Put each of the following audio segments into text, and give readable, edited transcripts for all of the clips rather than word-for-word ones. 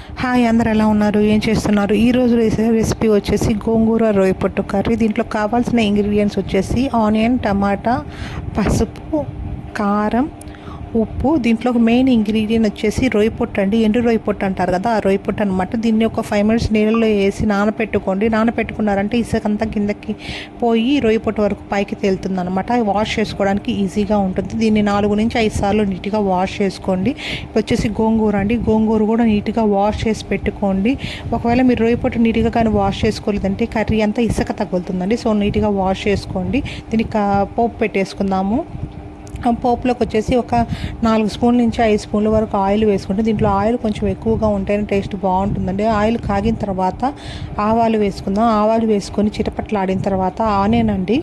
Hi, అందరు ఎలా ఉన్నారు, ఏం చేస్తున్నారు? ఈరోజు రెసిపీ వచ్చేసి గోంగూర రొయ్యపొట్టు కర్రీ. దీంట్లో కావాల్సిన ఇంగ్రీడియంట్స్ వచ్చేసి ఆనియన్, టమాటా, పసుపు, కారం, ఉప్పు. దీంట్లో మెయిన్ ఇంగ్రీడియంట్ వచ్చేసి రొయ్యపొట్టు అండి. ఎండు రొయ్యపొట్టు అంటారు కదా, ఆ రొయ్యపొట్టు అనమాట. దీన్ని ఒక 5 minutes నీళ్ళలో వేసి నానపెట్టుకోండి. నానపెట్టుకున్నారంటే ఇసుకంతా కిందకి పోయి రొయ్యపొట్టు వరకు పైకి తేలుతుంది అనమాట. వాష్ చేసుకోవడానికి ఈజీగా ఉంటుంది. దీన్ని 4 నుంచి 5 సార్లు నీట్గా వాష్ చేసుకోండి. ఇప్పుడు వచ్చేసి గోంగూర అండి. గోంగూర కూడా నీట్గా వాష్ చేసి పెట్టుకోండి. ఒకవేళ మీరు రొయ్యపొట్టు నీట్గా కానీ వాష్ చేసుకోలేదంటే కర్రీ అంతా ఇసుక తగులుతుందండి. సో నీట్గా వాష్ చేసుకోండి. దీనికి పోపు పెట్టేసుకుందాము. పోపులోకి వచ్చేసి ఒక 4 స్పూన్ల నుంచి 5 స్పూన్ల వరకు ఆయిల్ వేసుకుంటే, దీంట్లో ఆయిల్ కొంచెం ఎక్కువగా ఉంటేనే టేస్ట్ బాగుంటుందండి. ఆయిల్ కాగిన తర్వాత ఆవాలు వేసుకుందాం. ఆవాలు వేసుకొని చిటపట్లాడిన తర్వాత ఆనియన్ అండి.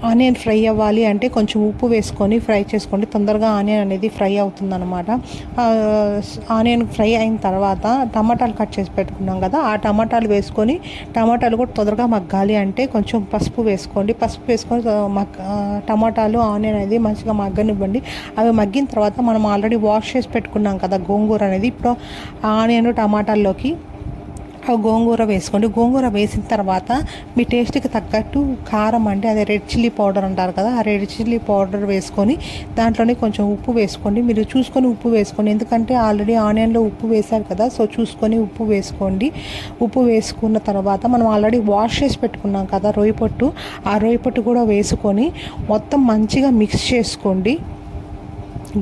ఆనియన్ ఫ్రై అవ్వాలి అంటే కొంచెం ఉప్పు వేసుకొని ఫ్రై చేసుకోండి. తొందరగా ఆనియన్ అనేది ఫ్రై అవుతుందన్నమాట. ఆనియన్ ఫ్రై అయిన తర్వాత టమాటాలు కట్ చేసి పెట్టుకున్నాం కదా, ఆ టమాటాలు వేసుకొని, టమాటాలు కూడా తొందరగా మగ్గాలి అంటే కొంచెం పసుపు వేసుకోండి. పసుపు వేసుకొని టమాటాలు, ఆనియన్ అనేది మంచిగా మగ్గనివ్వండి. అవి మగ్గిన తర్వాత మనం ఆల్రెడీ వాష్ చేసి పెట్టుకున్నాం కదా గోంగూర అనేది, ఇప్పుడు ఆనియన్ టమాటాల్లోకి గోంగూర వేసుకోండి. గోంగూర వేసిన తర్వాత మీ టేస్ట్కి తగ్గట్టు కారం అంటే అదే రెడ్ చిల్లీ పౌడర్ అంటారు కదా, ఆ రెడ్ చిల్లీ పౌడర్ వేసుకొని దాంట్లోనే కొంచెం ఉప్పు వేసుకోండి. మీరు చూసుకొని ఉప్పు వేసుకోండి, ఎందుకంటే ఆల్రెడీ ఆనియన్లో ఉప్పు వేశారు కదా, సో చూసుకొని ఉప్పు వేసుకోండి. ఉప్పు వేసుకున్న తర్వాత మనం ఆల్రెడీ వాష్ చేసి పెట్టుకున్నాం కదా రొయ్యపొట్టు, ఆ రొయ్యపొట్టు కూడా వేసుకొని మొత్తం మంచిగా మిక్స్ చేసుకోండి.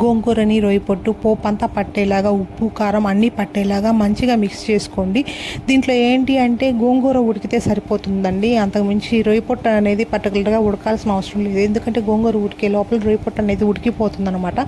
గోంగూరని, రొయ్యపొట్టు పోపు అంతా పట్టేలాగా, ఉప్పు కారం అన్నీ పట్టేలాగా మంచిగా మిక్స్ చేసుకోండి. దీంట్లో ఏంటి అంటే గోంగూర ఉడికితే సరిపోతుందండి, అంతకుమించి రొయ్యపొట్టు అనేది పర్టికులర్గా ఉడకాల్సిన అవసరం లేదు. ఎందుకంటే గోంగూర ఉడికే లోపల రొయ్యపొట్టు అనేది ఉడికిపోతుంది అనమాట.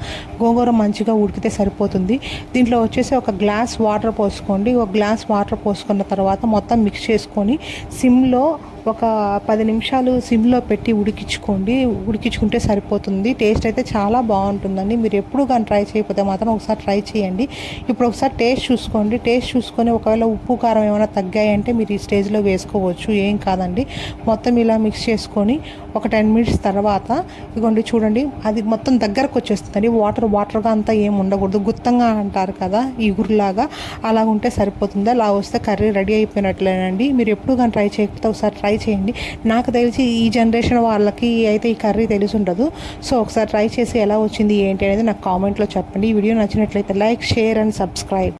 గోంగూర మంచిగా ఉడికితే సరిపోతుంది. దీంట్లో వచ్చేసి ఒక గ్లాస్ వాటర్ పోసుకోండి. ఒక గ్లాస్ వాటర్ పోసుకున్న తర్వాత మొత్తం మిక్స్ చేసుకొని సిమ్లో ఒక 10 నిమిషాలు సిమ్లో పెట్టి ఉడికించుకుంటే సరిపోతుంది. టేస్ట్ అయితే చాలా బాగుంటుందండి. మీరు ఎప్పుడు కానీ ట్రై చేయకపోతే మాత్రం ఒకసారి ట్రై చేయండి. ఇప్పుడు ఒకసారి టేస్ట్ చూసుకోండి. టేస్ట్ చూసుకొని ఒకవేళ ఉప్పు కారం ఏమైనా తగ్గాయంటే మీరు ఈ స్టేజ్లో వేసుకోవచ్చు, ఏం కాదండి. మొత్తం ఇలా మిక్స్ చేసుకొని ఒక 10 minutes తర్వాత ఇదిగోండి చూడండి, అది మొత్తం దగ్గరకు వచ్చేస్తుందండి. వాటర్గా అంతా ఏం ఉండకూడదు, గుత్తంగా అంటారు కదా ఇగురులాగా, అలా ఉంటే సరిపోతుంది. అలా వస్తే కర్రీ రెడీ అయిపోయినట్లేనండి. మీరు ఎప్పుడు కానీ ట్రై చేయకపోతే ఒకసారి ట్రై చేయండి. నాకు తెలిసి ఈ జనరేషన్ వాళ్ళకి అయితే ఈ కర్రీ తెలిసి ఉండదు. సో ఒకసారి ట్రై చేసి ఎలా వచ్చింది ఏంటి అనేది నాకు కామెంట్లో చెప్పండి. ఈ వీడియో నచ్చినట్లయితే లైక్, షేర్ అండ్ సబ్స్క్రైబ్.